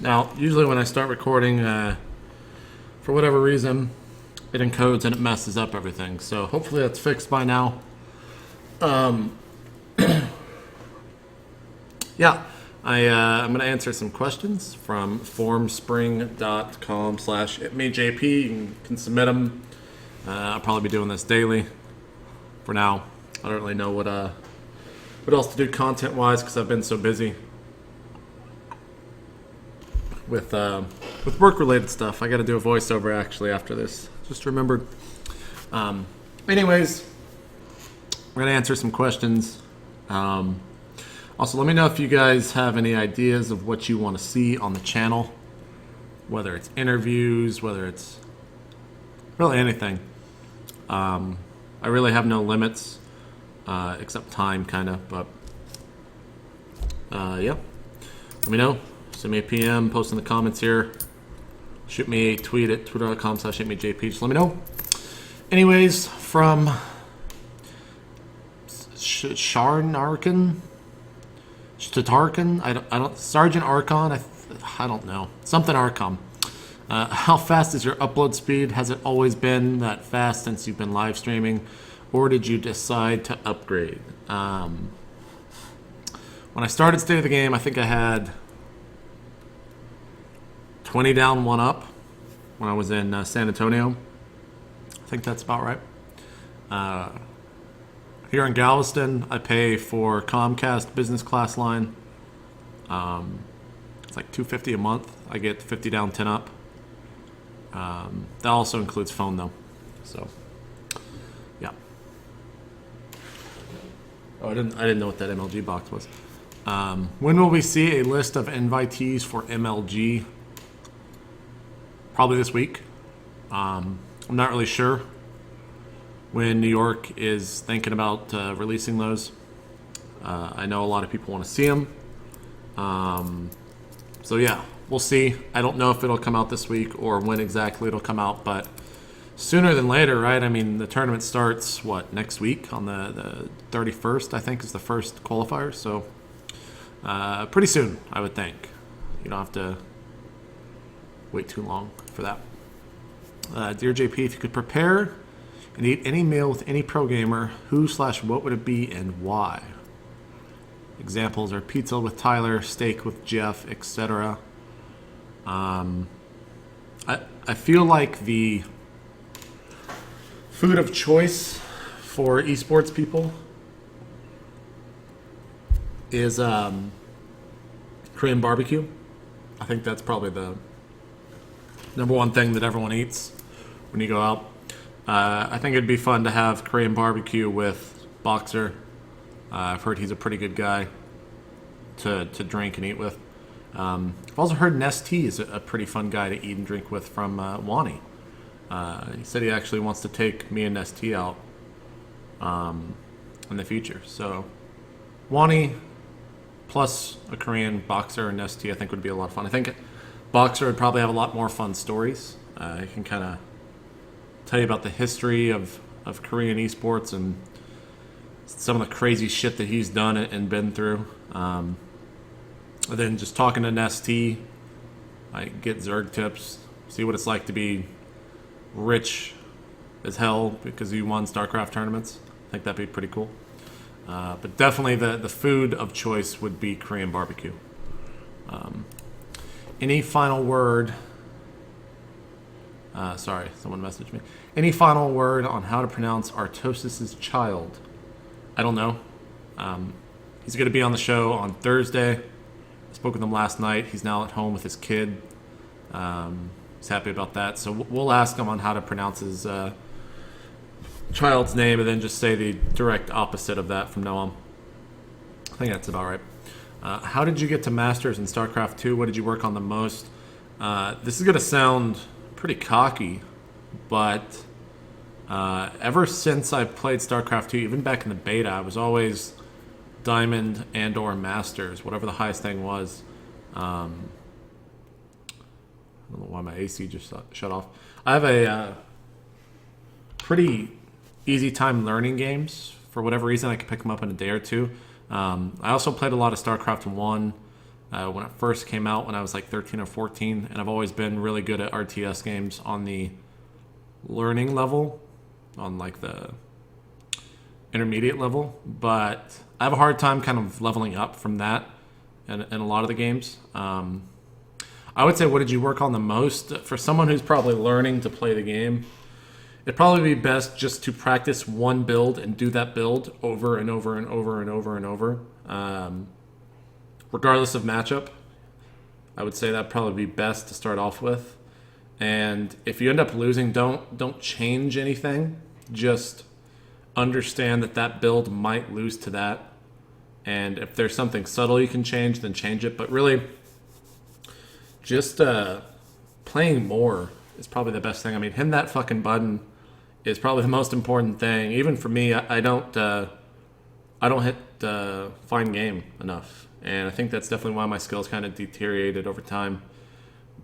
Now, usually when I start recording, for whatever reason, it encodes and it messes up everything. So hopefully that's fixed by now. Yeah, I'm going to answer some questions from formspring.com/itmeJP. You can submit them. I'll probably be doing this daily. For now, I don't really know what else to do content-wise because I've been so busy with work-related stuff. I got to do a voiceover actually after this. Just remembered. Anyways, we're gonna answer some questions. Also, let me know if you guys have any ideas of what you want to see on the channel, whether it's interviews, whether it's really anything. I really have no limits, except time, kind of. But yeah, let me know. Send me a PM, post in the comments here. Shoot me a tweet at twitter.com/itmeJP. Just let me know. Anyways, from Sharnarkin, Statarkin, I don't, Sergeant Archon, I don't know, something Archon. How fast is your upload speed? Has it always been that fast since you've been live streaming, or did you decide to upgrade? When I started State of the Game, I think I had 20 down, 1 up when I was in San Antonio. I think that's about right. Here in Galveston, I pay for Comcast business class line. It's like $250 a month. I get 50 down, 10 up. That also includes phone though. So, yeah. Oh, I didn't know what that MLG box was. When will we see a list of invitees for MLG? Probably this week. I'm not really sure when New York is thinking about releasing those. I know a lot of people want to see them. So yeah, we'll see. I don't know if it'll come out this week or when exactly it'll come out, but sooner than later, right? I mean, the tournament starts, what, next week on the 31st, I think, is the first qualifier. So pretty soon, I would think. You don't have to wait too long for that. Dear JP, if you could prepare and eat any meal with any pro gamer, who/what would it be and why? Examples are pizza with Tyler, steak with Jeff, etc. I feel like the food of choice for esports people is Korean barbecue. I think that's probably the number one thing that everyone eats when you go out. I think it'd be fun to have Korean barbecue with Boxer. I've heard he's a pretty good guy to drink and eat with. I've also heard Nestea is a pretty fun guy to eat and drink with from Wani. He said he actually wants to take me and Nestea out in the future. So Wani plus a Korean Boxer and Nestea I think would be a lot of fun. I think Boxer would probably have a lot more fun stories. He can kind of tell you about the history of Korean esports and some of the crazy shit that he's done and been through. And then just talking to Nestea, I get Zerg tips, see what it's like to be rich as hell because he won StarCraft tournaments. I think that'd be pretty cool. But definitely the food of choice would be Korean barbecue. Any final word? Sorry, someone messaged me. Any final word on how to pronounce Artosis' child? I don't know. He's going to be on the show on Thursday. I spoke with him last night. He's now at home with his kid. He's happy about that. So we'll ask him on how to pronounce his child's name and then just say the direct opposite of that from now on. I think that's about right. How did you get to Masters in StarCraft 2? What did you work on the most? This is going to sound pretty cocky, but ever since I played StarCraft 2, even back in the beta, I was always Diamond and or Masters, whatever the highest thing was. I don't know why my AC just shut off. I have a pretty easy time learning games. For whatever reason, I can pick them up in a day or two. I also played a lot of StarCraft 1. when it first came out when I was like 13 or 14, and I've always been really good at RTS games on the learning level, on like the intermediate level, but I have a hard time kind of leveling up from that in a lot of the games. I would say, what did you work on the most? For someone who's probably learning to play the game, it'd probably be best just to practice one build and do that build over and over and over and over and over. Regardless of matchup, I would say that'd probably be best to start off with. And if you end up losing, don't change anything. Just understand that build might lose to that. And if there's something subtle you can change, then change it. But really, just playing more is probably the best thing. I mean, hitting that fucking button is probably the most important thing. Even for me, I don't hit fine game enough, and I think that's definitely why my skills kind of deteriorated over time.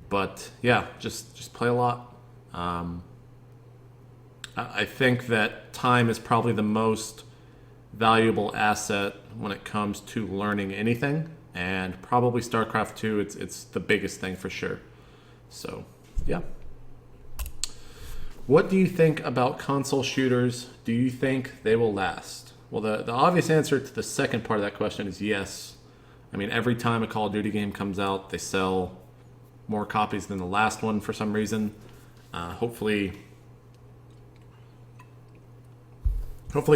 But yeah, just play a lot. I think that time is probably the most valuable asset when it comes to learning anything, and probably StarCraft 2, it's the biggest thing for sure. So yeah. What do you think about console shooters? Do you think they will last? Well, the obvious answer to the second part of that question is yes. I mean, every time a Call of Duty game comes out, they sell more copies than the last one for some reason. Hopefully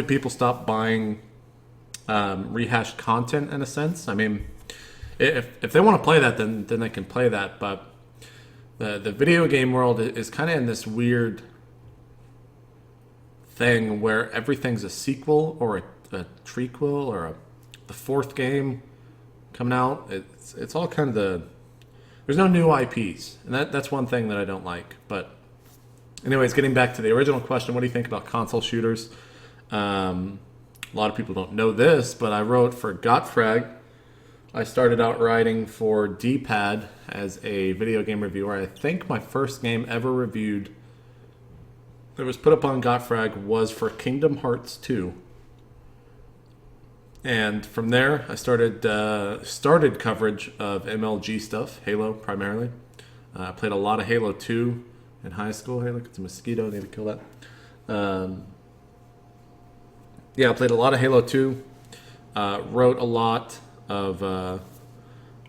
people stop buying rehashed content in a sense. I mean, if they want to play that, then they can play that. But the video game world is kind of in this weird thing where everything's a sequel or a trequel or the fourth game coming out. It's all kind of there's no new IPs, and that's one thing that I don't like. But anyways, getting back to the original question, what do you think about console shooters? A lot of people don't know this, but I wrote for Gotfrag. I started out writing for D-Pad as a video game reviewer. I think my first game ever reviewed that was put up on Gotfrag was for Kingdom Hearts 2. And from there, I started coverage of MLG stuff, Halo primarily. I played a lot of Halo 2 in high school. Hey, look, it's a mosquito. I need to kill that. Yeah, I played a lot of Halo 2. Wrote a lot of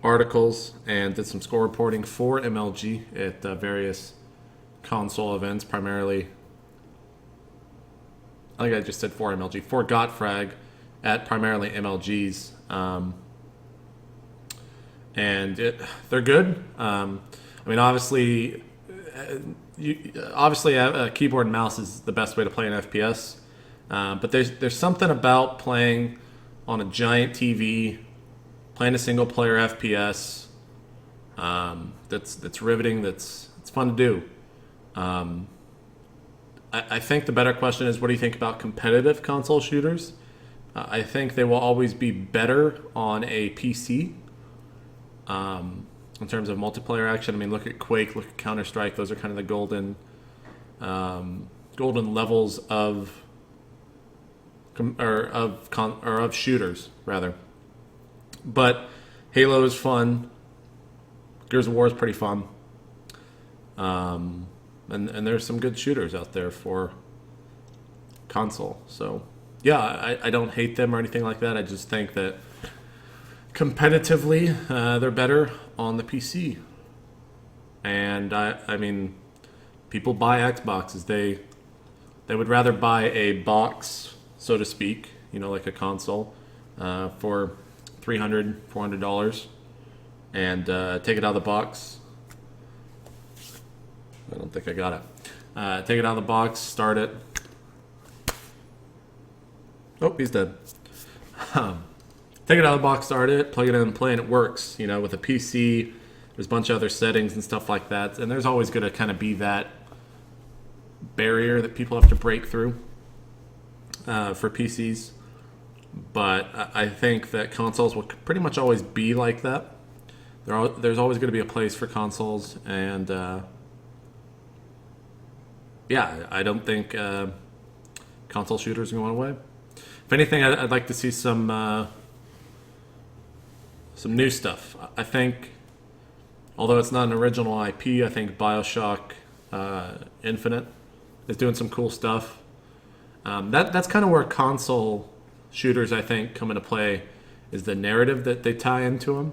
articles and did some score reporting for MLG at various console events, primarily. I think I just said for MLG, for Gotfrag at primarily MLGs. And they're good. I mean, obviously, a keyboard and mouse is the best way to play an FPS. But there's something about playing on a giant TV, playing a single player FPS, that's riveting. It's fun to do. I think the better question is, what do you think about competitive console shooters? I think they will always be better on a PC. In terms of multiplayer action, I mean, look at Quake, look at Counter-Strike. Those are kind of the golden levels of shooters, rather. But Halo is fun. Gears of War is pretty fun. And there's some good shooters out there for console. So yeah, I don't hate them or anything like that. I just think that competitively, they're better on the PC. And I mean, people buy Xboxes. They would rather buy a box, so to speak, like a console, for $300, $400, and take it out of the box. I don't think I got it. Take it out of the box, start it. Oh, he's dead. Take it out of the box, start it, plug it in, and play, and it works. With a PC, there's a bunch of other settings and stuff like that, and there's always going to kind of be that barrier that people have to break through for PCs. But I think that consoles will pretty much always be like that. There's always going to be a place for consoles, and yeah, I don't think console shooters are going away. If anything, I'd like to see some some new stuff. I think, although it's not an original IP, I think Bioshock Infinite is doing some cool stuff. That's kind of where console shooters, I think, come into play, is the narrative that they tie into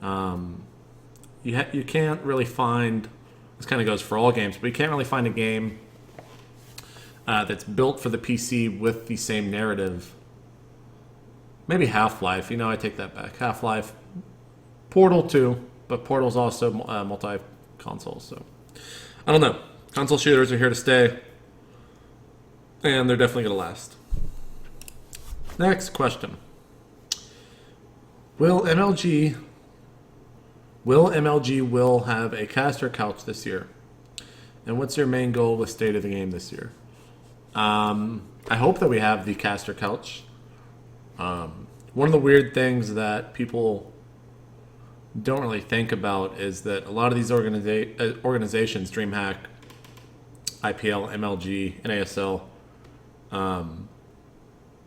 them. You can't really find, this kind of goes for all games, but you can't really find a game that's built for the PC with the same narrative. Maybe Half-Life. I take that back. Half-Life. Portal 2, but Portal's also multi-console, so I don't know. Console shooters are here to stay, and they're definitely going to last. Next question. Will MLG have a caster couch this year? And what's your main goal with State of the Game this year? I hope that we have the caster couch. One of the weird things that people don't really think about is that a lot of these organizations, DreamHack, IPL, MLG, NASL,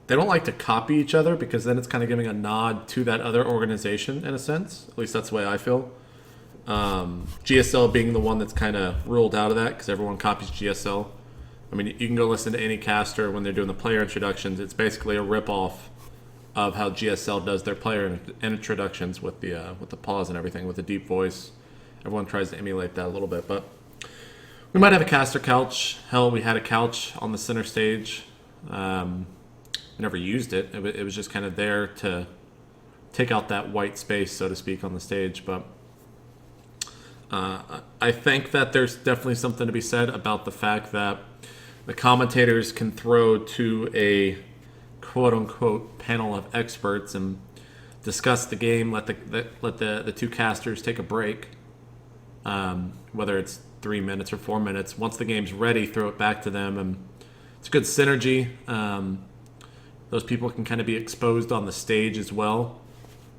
they don't like to copy each other because then it's kind of giving a nod to that other organization in a sense. At least that's the way I feel. GSL being the one that's kind of ruled out of that because everyone copies GSL. I mean, you can go listen to any caster when they're doing the player introductions. It's basically a ripoff of how GSL does their player introductions with the pause and everything, with the deep voice. Everyone tries to emulate that a little bit, but we might have a caster couch. Hell, we had a couch on the center stage. We never used it. It was just kind of there to take out that white space, so to speak, on the stage. But I think that there's definitely something to be said about the fact that the commentators can throw to a quote-unquote panel of experts and discuss the game, let the two casters take a break, whether it's 3 minutes or 4 minutes. Once the game's ready, throw it back to them, and it's a good synergy. Those people can kind of be exposed on the stage as well.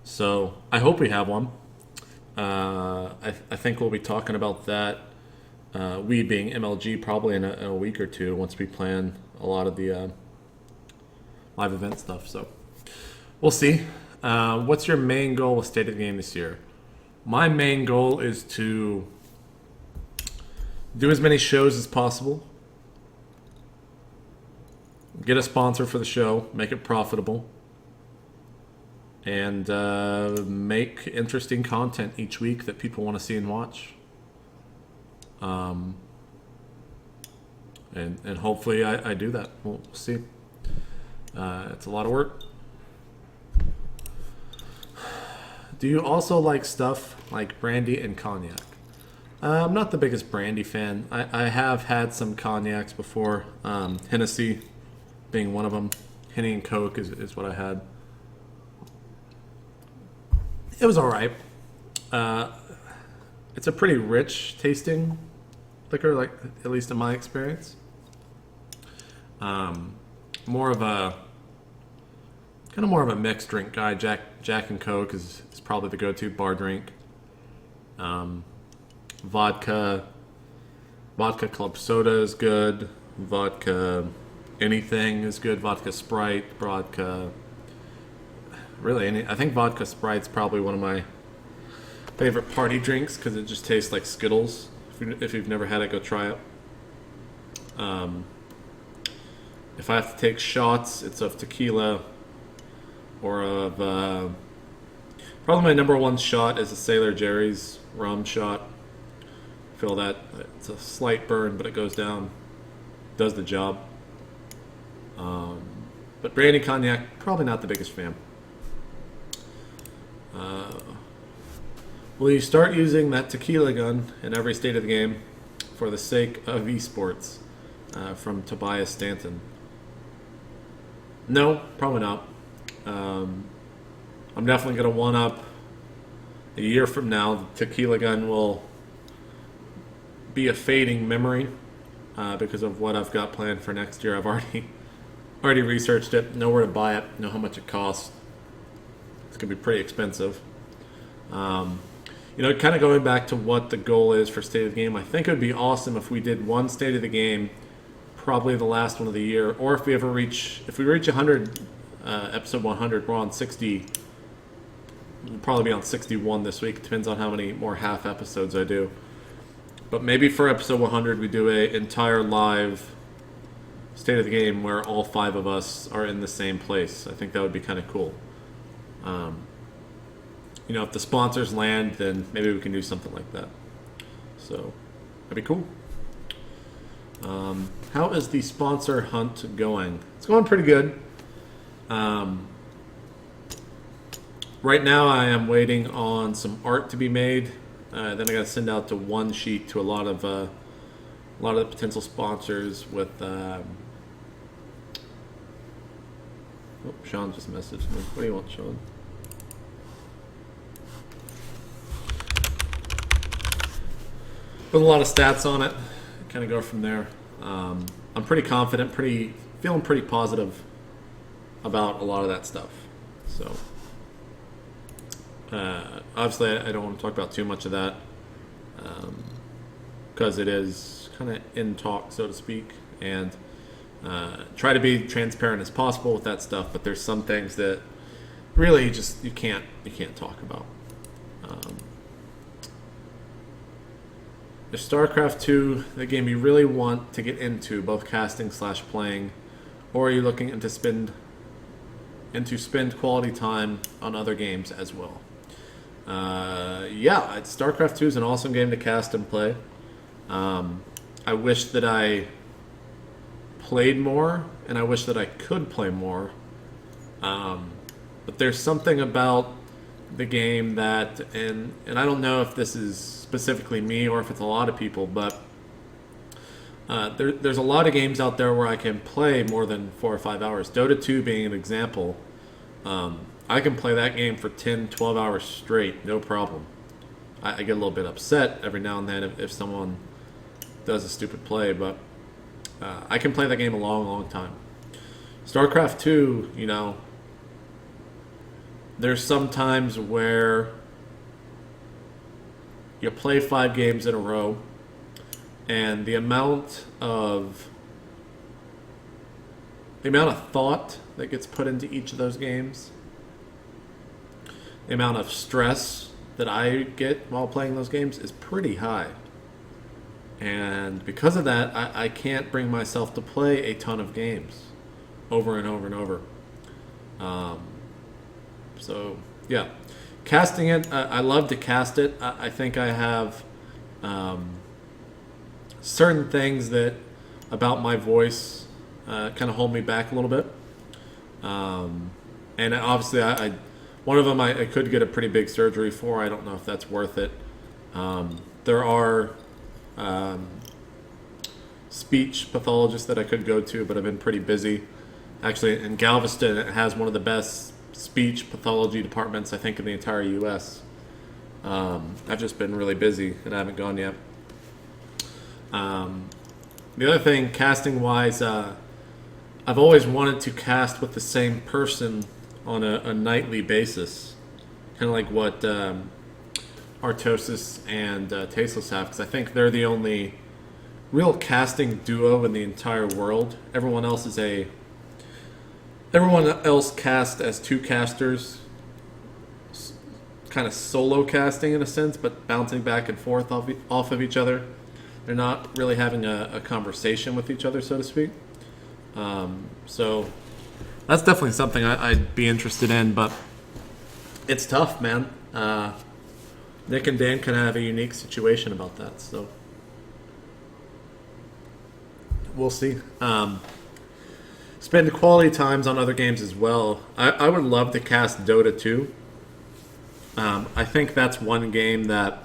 So I hope we have one. I think we'll be talking about that, we being MLG, probably in a week or two once we plan a lot of the live event stuff. So we'll see. What's your main goal with State of the Game this year? My main goal is to do as many shows as possible, get a sponsor for the show, make it profitable, and make interesting content each week that people want to see and watch. And hopefully I do that. We'll see. It's a lot of work. Do you also like stuff like brandy and cognac? I'm not the biggest brandy fan. I have had some cognacs before. Hennessy being one of them. Henny and Coke is what I had. It was alright. It's a pretty rich tasting liquor, like at least in my experience. More of a mixed drink guy. Jack and Coke is probably the go-to bar drink. Vodka club soda is good. Vodka anything is good. Vodka Sprite, vodka. Really, I think vodka Sprite's probably one of my favorite party drinks because it just tastes like Skittles. If you've never had it, go try it. If I have to take shots, it's of tequila or of... probably my number one shot is a Sailor Jerry's rum shot. Feel that. It's a slight burn, but it goes down. Does the job. But brandy cognac, probably not the biggest fan. Will you start using that tequila gun in every State of the Game for the sake of esports? From Tobias Stanton. No, probably not. I'm definitely going to one-up a year from now. The tequila gun will be a fading memory because of what I've got planned for next year. I've already researched it, know where to buy it, know how much it costs. It's going to be pretty expensive. Kind of going back to what the goal is for State of the Game, I think it would be awesome if we did one State of the Game, probably the last one of the year, or if we reach 100, episode 100, we're on 60 We'll probably be on 61 this week. Depends on how many more half episodes I do. But maybe for episode 100 we do a entire live state of the game where all 5 of us are in the same place. I think that would be kind of cool. If the sponsors land, then maybe we can do something like that. So that'd be cool. How is the sponsor hunt going? It's going pretty good. Right now I am waiting on some art to be made. Then I got to send out to one sheet to a lot of the potential sponsors with. Sean just messaged me. What do you want, Sean? Put a lot of stats on it. Kind of go from there. I'm pretty confident, feeling pretty positive about a lot of that stuff. So, obviously, I don't want to talk about too much of that because it is kind of in talk, so to speak, and try to be transparent as possible with that stuff. But there's some things that really just you can't talk about. If StarCraft 2, the game you really want to get into, both casting/playing, or are you looking to spend quality time on other games as well? StarCraft 2 is an awesome game to cast and play. I wish that I played more, and I wish that I could play more. But there's something about the game that, and I don't know if this is specifically me or if it's a lot of people, but there's a lot of games out there where I can play more than 4 or 5 hours. Dota 2 being an example, I can play that game for 10, 12 hours straight, no problem. I get a little bit upset every now and then if someone does a stupid play, but I can play that game a long, long time. StarCraft 2, there's some times where you play 5 games in a row, and the amount of thought that gets put into each of those games, the amount of stress that I get while playing those games is pretty high. And because of that, I can't bring myself to play a ton of games over and over and over. So, yeah. Casting it, I love to cast it. I think I have certain things that about my voice kind of hold me back a little bit. And obviously, one of them I could get a pretty big surgery for. I don't know if that's worth it. There are speech pathologists that I could go to, but I've been pretty busy. Actually, in Galveston, it has one of the best speech pathology departments, I think, in the entire U.S. I've just been really busy, and I haven't gone yet. The other thing, casting-wise, I've always wanted to cast with the same person on a nightly basis, kind of like what Artosis and Tasteless have, because I think they're the only real casting duo in the entire world. Everyone else casts as 2 casters, kind of solo casting in a sense, but bouncing back and forth off of each other. They're not really having a conversation with each other, so to speak. So that's definitely something I'd be interested in, but it's tough, man. Nick and Dan kind of have a unique situation about that, so we'll see. Spend quality times on other games as well. I would love to cast Dota 2. I think that's one game that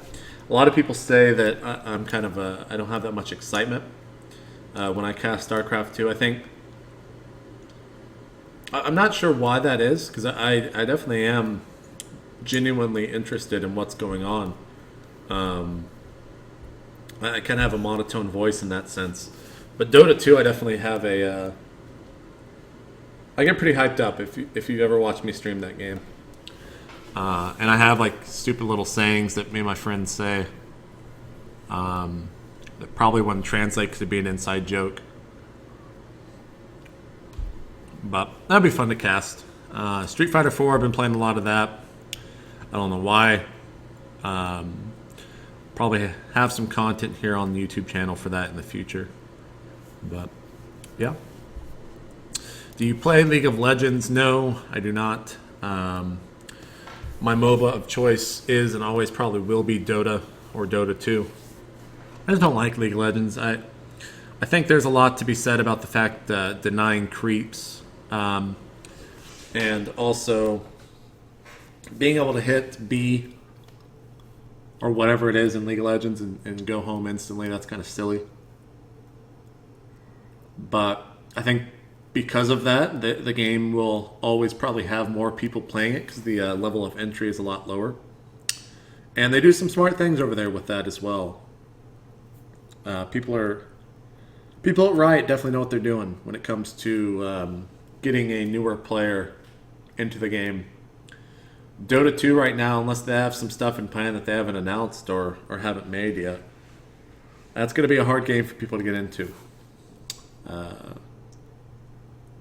a lot of people say that I'm kind of I don't have that much excitement when I cast StarCraft 2. I think I'm not sure why that is, because I definitely am genuinely interested in what's going on. I kind of have a monotone voice in that sense, but Dota 2, I definitely have I get pretty hyped up if you ever watch me stream that game. And I have like stupid little sayings that me and my friends say that probably wouldn't translate because it'd be an inside joke. But that'd be fun to cast. Street Fighter 4, I've been playing a lot of that. I don't know why. Probably have some content here on the YouTube channel for that in the future. But yeah. Do you play League of Legends? No, I do not. My MOBA of choice is and always probably will be Dota or Dota 2. I just don't like League of Legends. I think there's a lot to be said about the fact that denying creeps, and also being able to hit B or whatever it is in League of Legends and go home instantly. That's kind of silly. But I think because of that, the game will always probably have more people playing it because the level of entry is a lot lower. And they do some smart things over there with that as well. People at Riot definitely know what they're doing when it comes to getting a newer player into the game. Dota 2 right now, unless they have some stuff in plan that they haven't announced or haven't made yet, that's going to be a hard game for people to get into.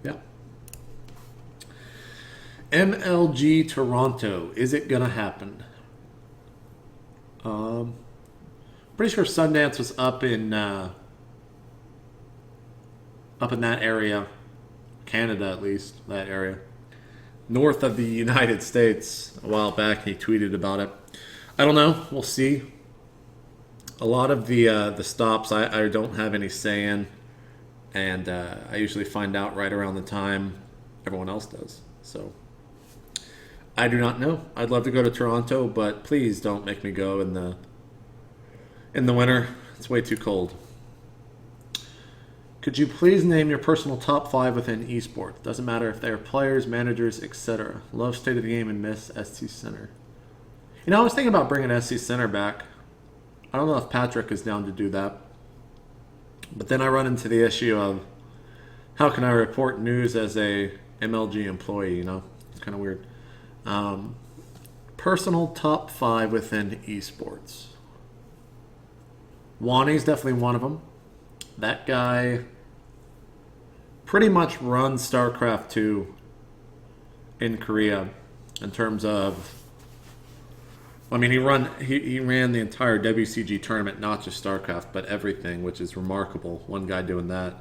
Yeah. MLG Toronto, is it going to happen? Pretty sure Sundance was up in that area, Canada at least, that area, north of the United States. A while back, he tweeted about it. I don't know. We'll see. A lot of the stops I don't have any say in, and I usually find out right around the time everyone else does. So I do not know. I'd love to go to Toronto, but please don't make me go in the winter. It's way too cold. Could you please name your personal top 5 within esports? Doesn't matter if they are players, managers, etc. Love State of the Game and miss SC Center. You know, I was thinking about bringing SC Center back. I don't know if Patrick is down to do that. But then I run into the issue of how can I report news as a MLG employee, you know? It's kind of weird. Personal top 5 within esports. Wani's definitely one of them. That guy pretty much runs StarCraft 2 in Korea in terms of, I mean, he ran the entire WCG tournament, not just StarCraft, but everything, which is remarkable. One guy doing that.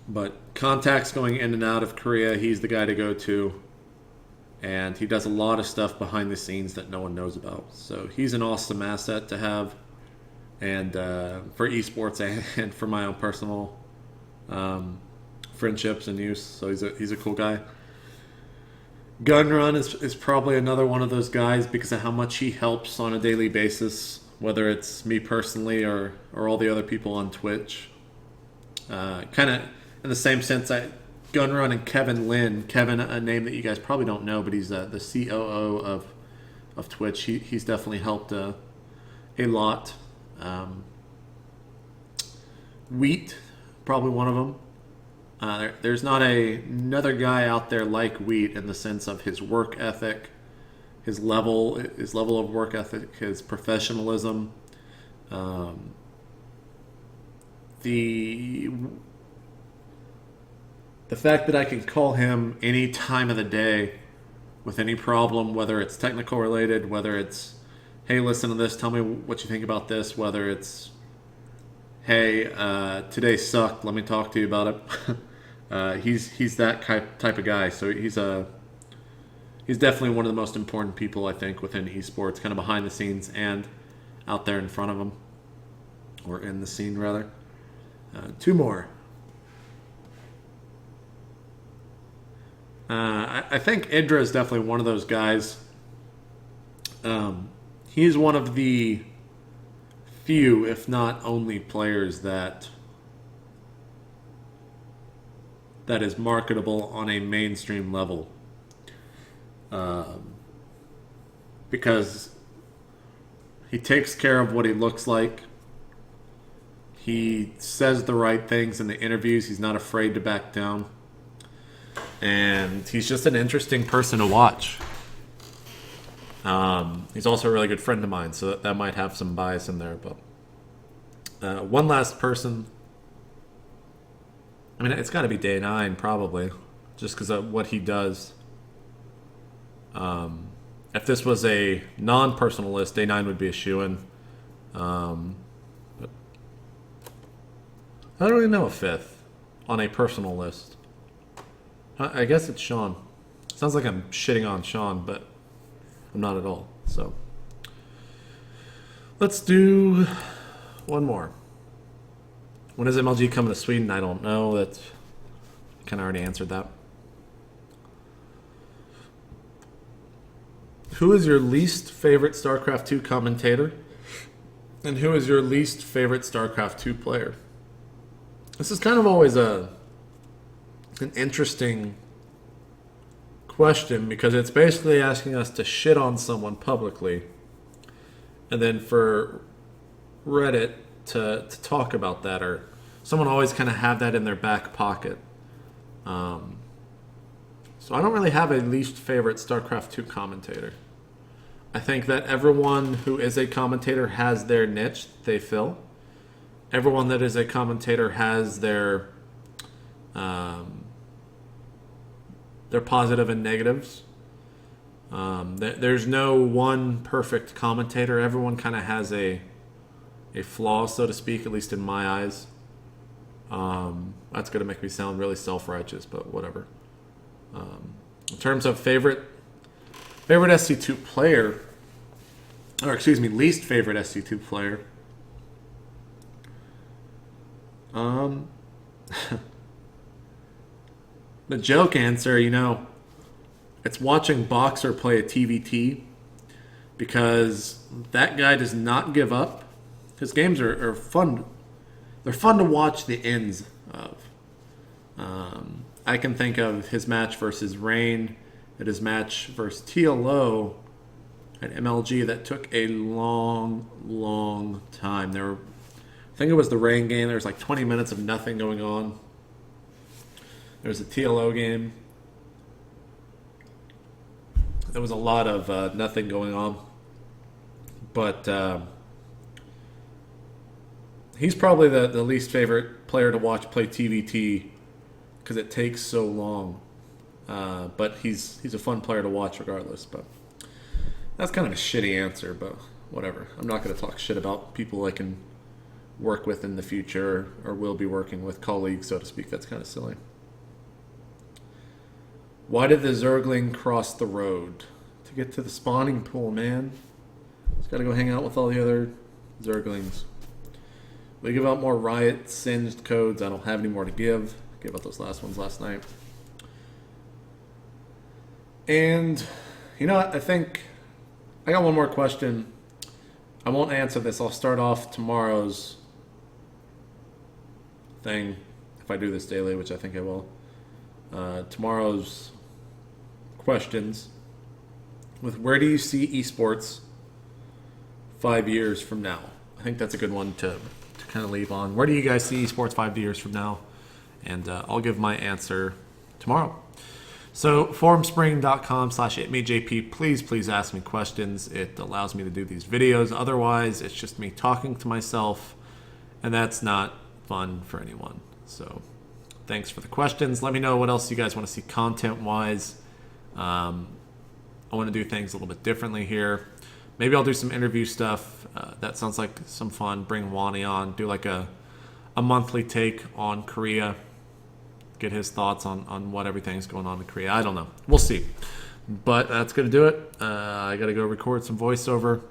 But contacts going in and out of Korea, he's the guy to go to. And he does a lot of stuff behind the scenes that no one knows about. So he's an awesome asset to have. And for esports and for my own personal friendships and use. So he's a cool guy. Gunrun is probably another one of those guys because of how much he helps on a daily basis, whether it's me personally or all the other people on Twitch. Kind of in the same sense, Gunrun and Kevin Lin. Kevin, a name that you guys probably don't know, but he's the COO of Twitch. He's definitely helped a lot. Wheat, probably one of them. There's not another guy out there like Wheat in the sense of his work ethic, his level of work ethic, his professionalism. The fact that I can call him any time of the day with any problem, whether it's technical related, whether it's, hey, listen to this, tell me what you think about this, whether it's, hey, today sucked, let me talk to you about it. He's that type of guy. So he's definitely one of the most important people, I think, within esports, kind of behind the scenes and out there in front of them, or in the scene rather. 2 more. I think Idra is definitely one of those guys. He's one of the few, if not only, players that is marketable on a mainstream level. Because he takes care of what he looks like. He says the right things in the interviews. He's not afraid to back down. And he's just an interesting person to watch. He's also a really good friend of mine, so that might have some bias in there. But one last person. I mean, it's got to be Day 9, probably, just because of what he does. If this was a non-personal list, day 9 would be a shoo-in. But I don't really know a 5th on a personal list. I guess it's Sean. Sounds like I'm shitting on Sean, but I'm not at all. So let's do one more. When is MLG coming to Sweden? I don't know. That's kind of already answered that. Who is your least favorite StarCraft 2 commentator? And who is your least favorite StarCraft 2 player? This is kind of always an interesting question because it's basically asking us to shit on someone publicly and then for Reddit to talk about that, or someone always kind of have that in their back pocket. So I don't really have a least favorite StarCraft 2 commentator. I think that everyone who is a commentator has their niche they fill. Everyone that is a commentator has their positive and negatives. There's no one perfect commentator. Everyone kind of has a flaw, so to speak, at least in my eyes. That's going to make me sound really self-righteous, but whatever. In terms of favorite SC2 player, or excuse me, least favorite SC2 player. The joke answer, it's watching Boxer play a TVT because that guy does not give up. His games are fun. They're fun to watch the ends of. I can think of his match versus Rain, and his match versus TLO at MLG that took a long, long time. I think it was the Rain game. There was like 20 minutes of nothing going on. There was a TLO game. There was a lot of nothing going on. But he's probably the least favorite player to watch play TVT because it takes so long. But he's a fun player to watch regardless. But that's kind of a shitty answer, but whatever. I'm not going to talk shit about people I can work with in the future or will be working with, colleagues, so to speak. That's kind of silly. Why did the Zergling cross the road? To get to the spawning pool, man. Just gotta go hang out with all the other Zerglings. We give out more Riot Singed codes. I don't have any more to give. Gave out those last ones last night. And, I think I got one more question. I won't answer this. I'll start off tomorrow's thing if I do this daily, which I think I will. Tomorrow's questions with where do you see esports 5 years from now? I think that's a good one to kind of leave on. Where do you guys see esports 5 years from now? And I'll give my answer tomorrow. So formspring.com/itmeJP. Please ask me questions. It allows me to do these videos. Otherwise, it's just me talking to myself, and that's not fun for anyone. So thanks for the questions. Let me know what else you guys want to see content-wise. I want to do things a little bit differently here. Maybe I'll do some interview stuff. That sounds like some fun. Bring Wani on. Do like a monthly take on Korea. Get his thoughts on what everything's going on in Korea. I don't know. We'll see. But that's going to do it. I got to go record some voiceover.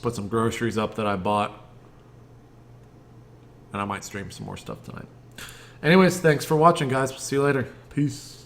Put some groceries up that I bought. And I might stream some more stuff tonight. Anyways, thanks for watching, guys. We'll see you later. Peace.